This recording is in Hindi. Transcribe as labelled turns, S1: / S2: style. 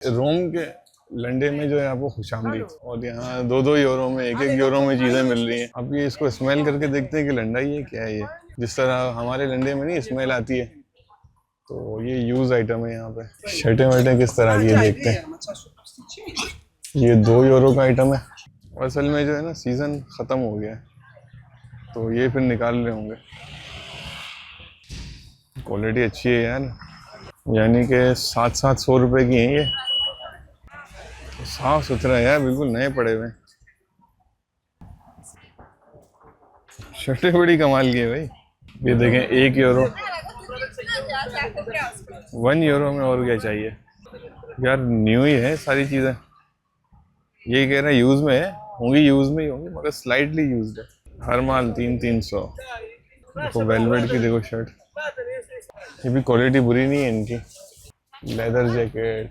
S1: रोम के लंडे में जो है आपको खुशामदीद, और यहाँ 2-2 यूरो में 1-1 यूरो में चीज़ें मिल रही हैं। अब ये इसको स्मेल करके देखते हैं कि लंडा ही है क्या है ये। जिस तरह हमारे लंडे में नहीं स्मेल आती है, तो ये यूज आइटम है यहाँ पे। शर्टें वर्टें किस तरह की है देखते हैं। ये 2 यूरो का आइटम है। असल में जो है ना सीज़न ख़त्म हो गया है, तो ये फिर निकाल रहे होंगे। क्वालिटी अच्छी है यार, यानी कि 700 रुपये की हैं ये। साफ सुथरा है यार, बिल्कुल नए पड़े हुए। शर्टें बड़ी कमाल की है भाई। ये देखें 1 यूरो, 1 यूरो में और क्या चाहिए यार। न्यू ही है सारी चीज़ें। ये कह रहा है यूज़ में है, होंगी यूज़ में ही होंगी, मगर स्लाइटली यूज्ड है। हर माल 300-300। देखो वेलवेट की देखो शर्ट, ये भी क्वालिटी बुरी नहीं है इनकी। Leather jacket,